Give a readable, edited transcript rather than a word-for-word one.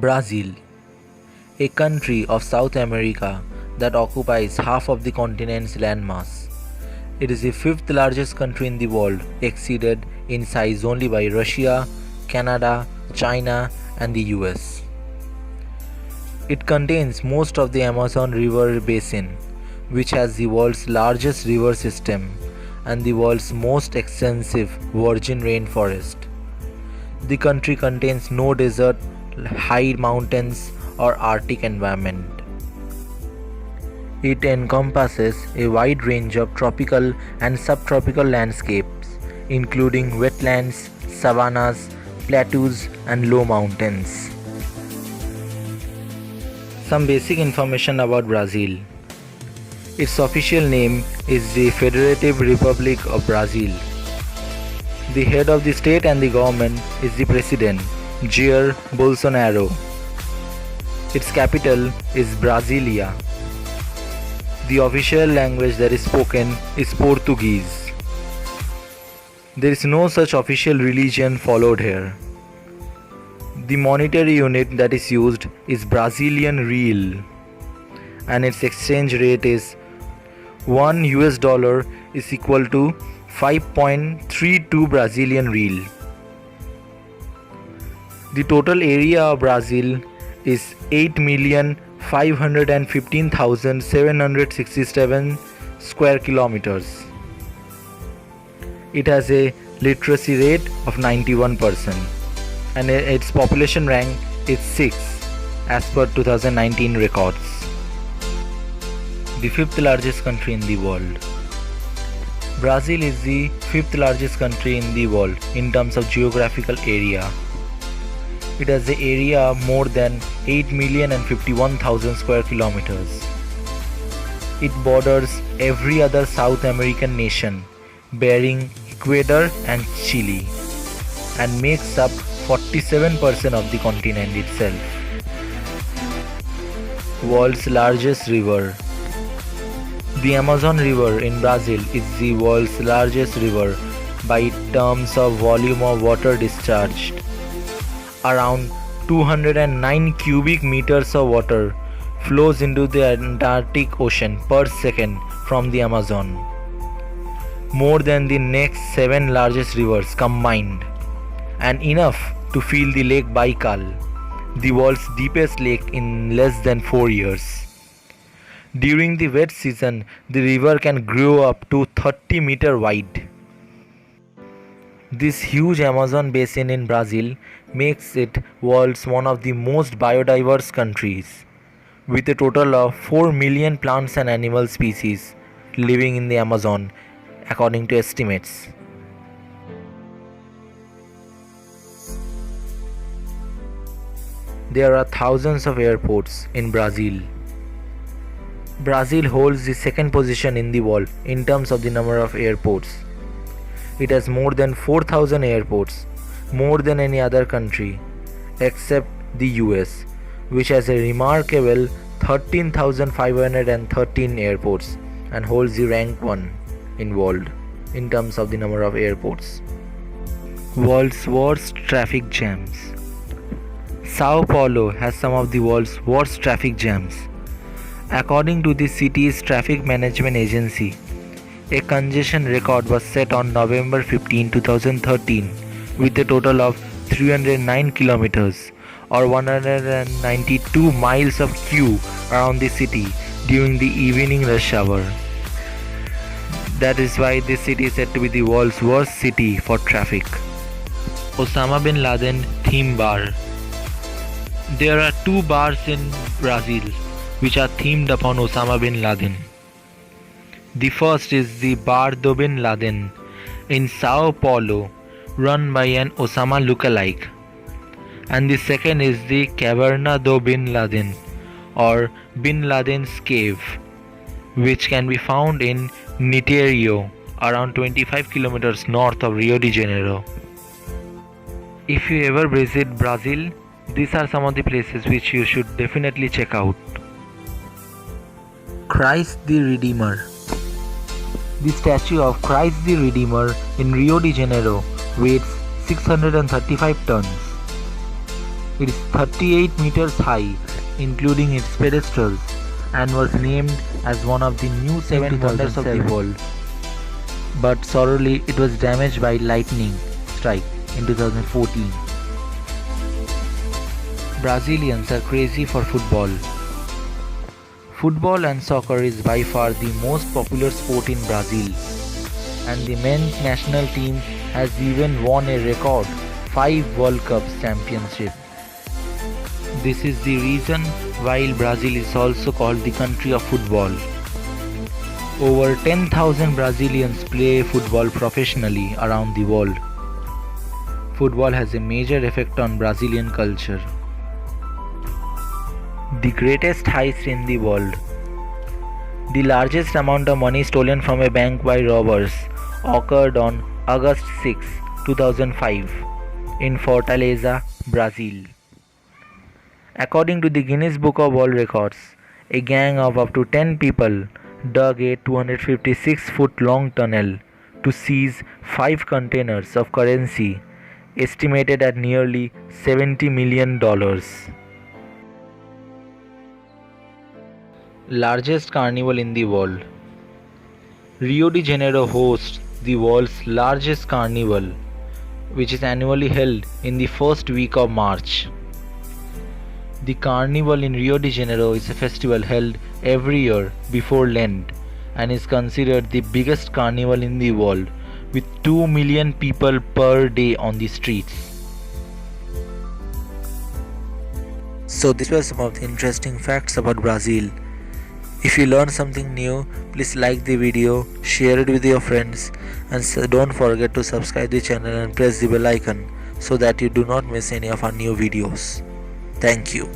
Brazil, a country of South America that occupies half of the continent's landmass. It is the fifth largest country in the world, exceeded in size only by Russia, Canada, China, and the US. It contains most of the Amazon River basin, which has the world's largest river system and the world's most extensive virgin rainforest. The country contains no desert, high mountains, or Arctic environment. It encompasses a wide range of tropical and subtropical landscapes, including wetlands, savannas, plateaus, and low mountains. Some basic information about Brazil. Its official name is the Federative Republic of Brazil. The head of the state and the government is the President, Jair Bolsonaro. Its capital is Brasilia. The official language that is spoken is Portuguese. There is no such official religion followed here. The monetary unit that is used is Brazilian real, and its exchange rate is $1 is equal to 5.32 Brazilian real. The total area of Brazil is 8,515,767 square kilometers. It has a literacy rate of 91%, and its population rank is 6 as per 2019 records. The fifth largest country in the world. Brazil is the fifth largest country in the world in terms of geographical area. It has the area of more than 8,051,000 square kilometers. It borders every other South American nation, bearing Ecuador and Chile, and makes up 47% of the continent itself. World's largest river. The Amazon River in Brazil is the world's largest river by terms of volume of water discharged. Around 209 cubic meters of water flows into the Antarctic Ocean per second from the Amazon, more than the next 7 largest rivers combined, and enough to fill the Lake Baikal, the world's deepest lake, in less than 4 years. During the wet season, the river can grow up to 30 meters wide. This huge Amazon basin in Brazil makes it world's one of the most biodiverse countries, with a total of 4 million plants and animal species living in the Amazon, according to estimates. There are thousands of airports in Brazil. Brazil holds the second position in the world in terms of the number of airports. It has more than 4,000 airports, more than any other country except the US, which has a remarkable 13,513 airports and holds the rank 1 in world in terms of the number of airports. World's worst traffic jams. Sao Paulo has some of the world's worst traffic jams. According to the city's traffic management agency, a congestion record was set on November 15, 2013 with a total of 309 kilometers or 192 miles of queue around the city during the evening rush hour. That is why this city is said to be the world's worst city for traffic. Osama bin Laden theme bar. There are 2 bars in Brazil which are themed upon Osama bin Laden. The first is the Bar do Bin Laden in Sao Paulo, run by an Osama lookalike, and the second is the Caverna do Bin Laden or Bin Laden's Cave, which can be found in Niterói, around 25 kilometers north of Rio de Janeiro. If you ever visit Brazil, these are some of the places which you should definitely check out. Christ the Redeemer. The statue of Christ the Redeemer in Rio de Janeiro weighs 635 tons. It is 38 meters high, including its pedestals, and was named as one of the new 7 wonders of the world. But sorrowfully, it was damaged by lightning strike in 2014. Brazilians are crazy for football. Football and soccer is by far the most popular sport in Brazil, and the men's national team has even won a record 5 World Cup championships. This is the reason why Brazil is also called the country of football. Over 10,000 Brazilians play football professionally around the world. Football has a major effect on Brazilian culture. The greatest heist in the world. The largest amount of money stolen from a bank by robbers occurred on August 6, 2005 in Fortaleza, Brazil. According to the Guinness Book of World Records, a gang of up to 10 people dug a 256-foot long tunnel to seize 5 containers of currency estimated at nearly $70 million. Largest carnival in the world. Rio de Janeiro hosts the world's largest carnival, which is annually held in the first week of March. The carnival in Rio de Janeiro is a festival held every year before Lent and is considered the biggest carnival in the world, with 2 million people per day on the streets. So these were some of the interesting facts about Brazil. If you learned something new, please like the video, share it with your friends, and don't forget to subscribe the channel and press the bell icon so that you do not miss any of our new videos. Thank you.